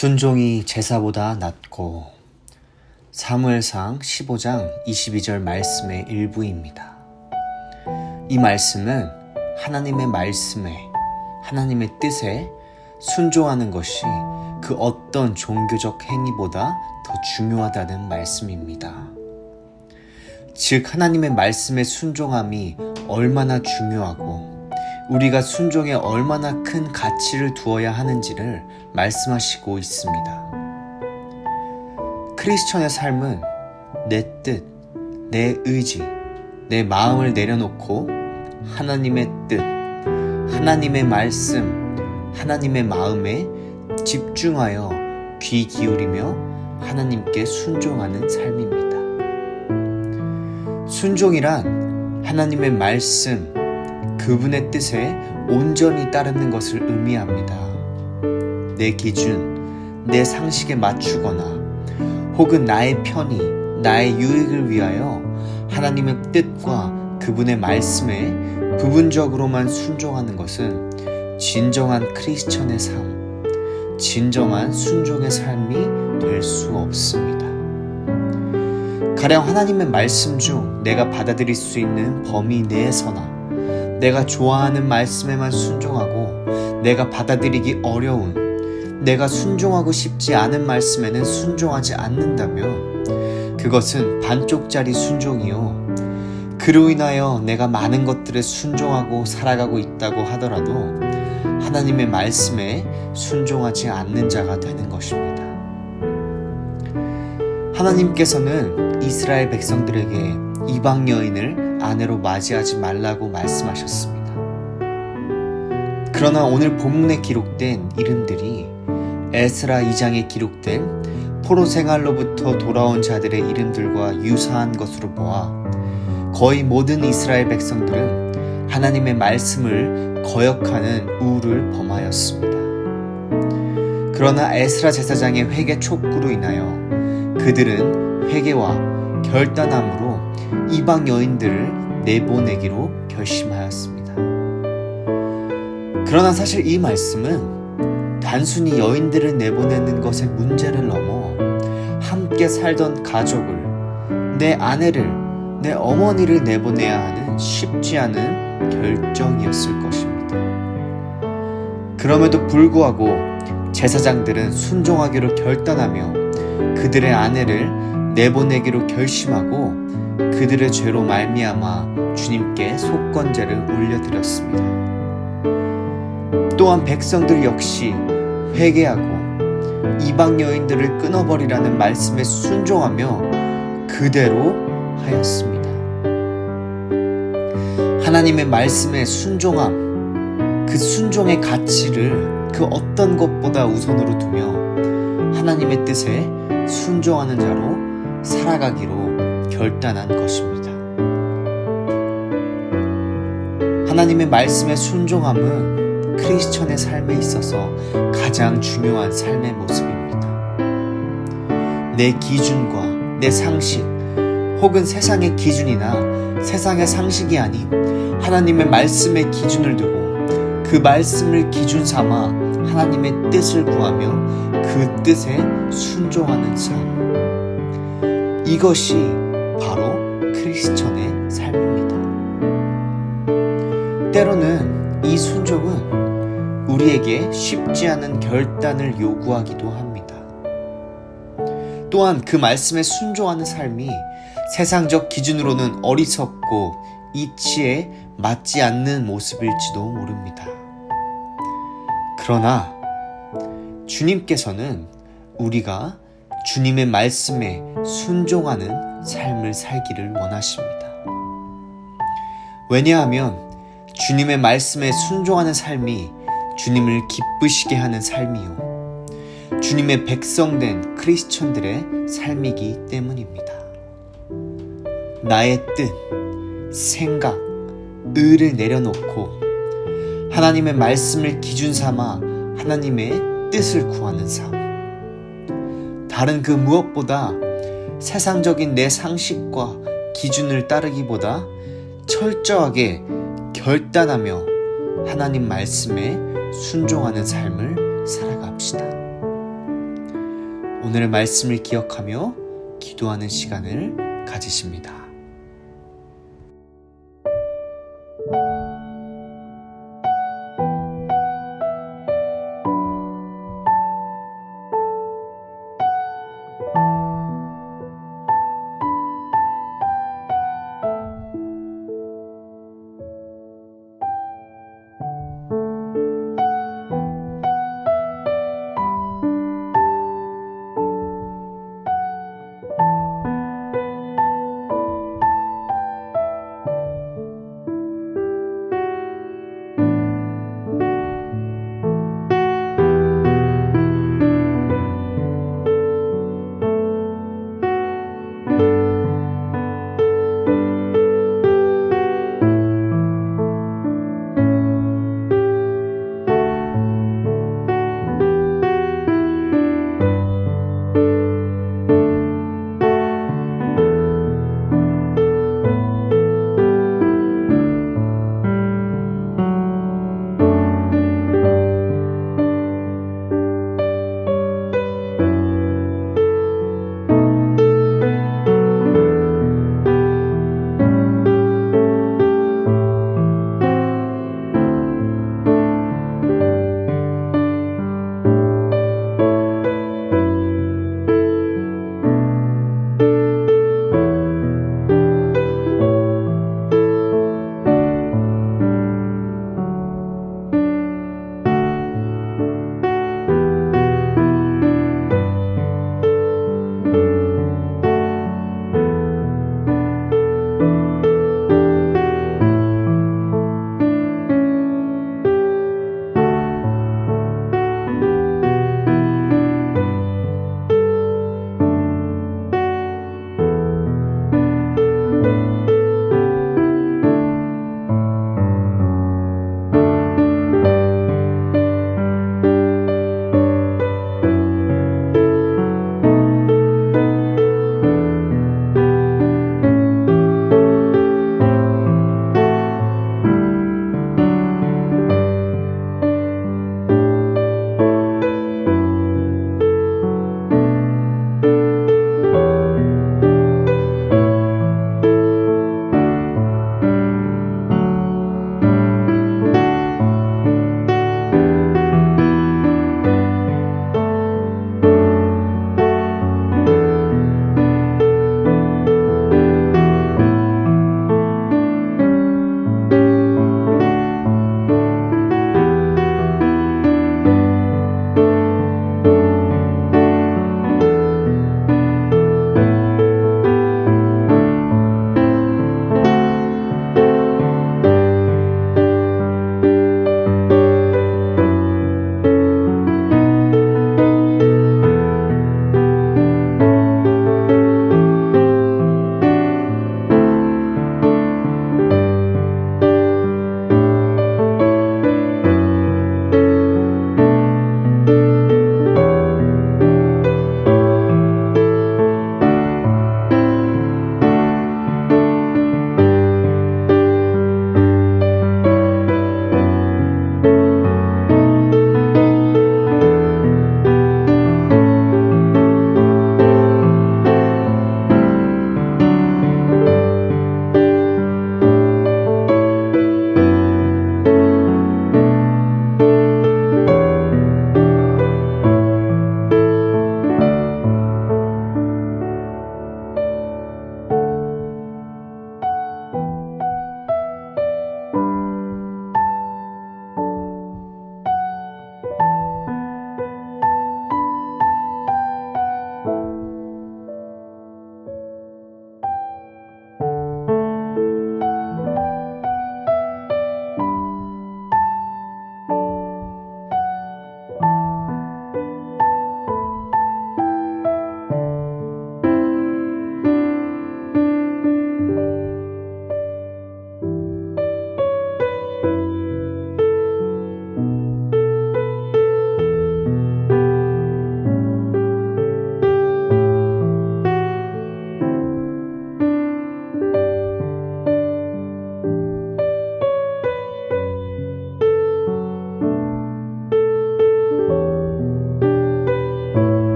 순종이 제사보다 낫고. 사무엘상 15장 22절 말씀의 일부입니다. 이 말씀은 하나님의 말씀에, 하나님의 뜻에 순종하는 것이 그 어떤 종교적 행위보다 더 중요하다는 말씀입니다. 즉, 하나님의 말씀에 순종함이 얼마나 중요하고 우리가 순종에 얼마나 큰 가치를 두어야 하는지를 말씀하시고 있습니다. 크리스천의 삶은 내 뜻, 내 의지, 내 마음을 내려놓고 하나님의 뜻, 하나님의 말씀, 하나님의 마음에 집중하여 귀 기울이며 하나님께 순종하는 삶입니다. 순종이란 하나님의 말씀, 그분의 뜻에 온전히 따르는 것을 의미합니다. 내 기준, 내 상식에 맞추거나 혹은 나의 편의, 나의 유익을 위하여 하나님의 뜻과 그분의 말씀에 부분적으로만 순종하는 것은 진정한 크리스천의 삶, 진정한 순종의 삶이 될 수 없습니다. 가령 하나님의 말씀 중 내가 받아들일 수 있는 범위 내에서나 내가 좋아하는 말씀에만 순종하고 내가 받아들이기 어려운, 내가 순종하고 싶지 않은 말씀에는 순종하지 않는다면 그것은 반쪽짜리 순종이요, 그로 인하여 내가 많은 것들에 순종하고 살아가고 있다고 하더라도 하나님의 말씀에 순종하지 않는 자가 되는 것입니다. 하나님께서는 이스라엘 백성들에게 이방 여인을 아내로 맞이하지 말라고 말씀하셨습니다. 그러나 오늘 본문에 기록된 이름들이 에스라 2장에 기록된 포로 생활로부터 돌아온 자들의 이름들과 유사한 것으로 보아 거의 모든 이스라엘 백성들은 하나님의 말씀을 거역하는 우를 범하였습니다. 그러나 에스라 제사장의 회개 촉구로 인하여 그들은 회개와 결단함으로 이방 여인들을 내보내기로 결심하였습니다. 그러나 사실 이 말씀은 단순히 여인들을 내보내는 것의 문제를 넘어 함께 살던 가족을, 내 아내를, 내 어머니를 내보내야 하는 쉽지 않은 결정이었을 것입니다. 그럼에도 불구하고 제사장들은 순종하기로 결단하며 그들의 아내를 내보내기로 결심하고 그들의 죄로 말미암아 주님께 속건제를 올려드렸습니다. 또한 백성들 역시 회개하고 이방 여인들을 끊어버리라는 말씀에 순종하며 그대로 하였습니다. 하나님의 말씀에 순종함, 그 순종의 가치를 그 어떤 것보다 우선으로 두며 하나님의 뜻에 순종하는 자로 살아가기로 결단한 것입니다. 하나님의 말씀에 순종함은 크리스천의 삶에 있어서 가장 중요한 삶의 모습입니다. 내 기준과 내 상식 혹은 세상의 기준이나 세상의 상식이 아닌 하나님의 말씀의 기준을 두고 그 말씀을 기준 삼아 하나님의 뜻을 구하며 그 뜻에 순종하는 삶, 이것이 바로 크리스천의 삶입니다. 때로는 이 순종은 우리에게 쉽지 않은 결단을 요구하기도 합니다. 또한 그 말씀에 순종하는 삶이 세상적 기준으로는 어리석고 이치에 맞지 않는 모습일지도 모릅니다. 그러나 주님께서는 우리가 주님의 말씀에 순종하는 삶을 살기를 원하십니다. 왜냐하면 주님의 말씀에 순종하는 삶이 주님을 기쁘시게 하는 삶이요, 주님의 백성된 크리스천들의 삶이기 때문입니다. 나의 뜻, 생각, 의를 내려놓고 하나님의 말씀을 기준 삼아 하나님의 뜻을 구하는 삶, 다른 그 무엇보다 세상적인 내 상식과 기준을 따르기보다 철저하게 결단하며 하나님 말씀에 순종하는 삶을 살아갑시다. 오늘의 말씀을 기억하며 기도하는 시간을 가지십니다.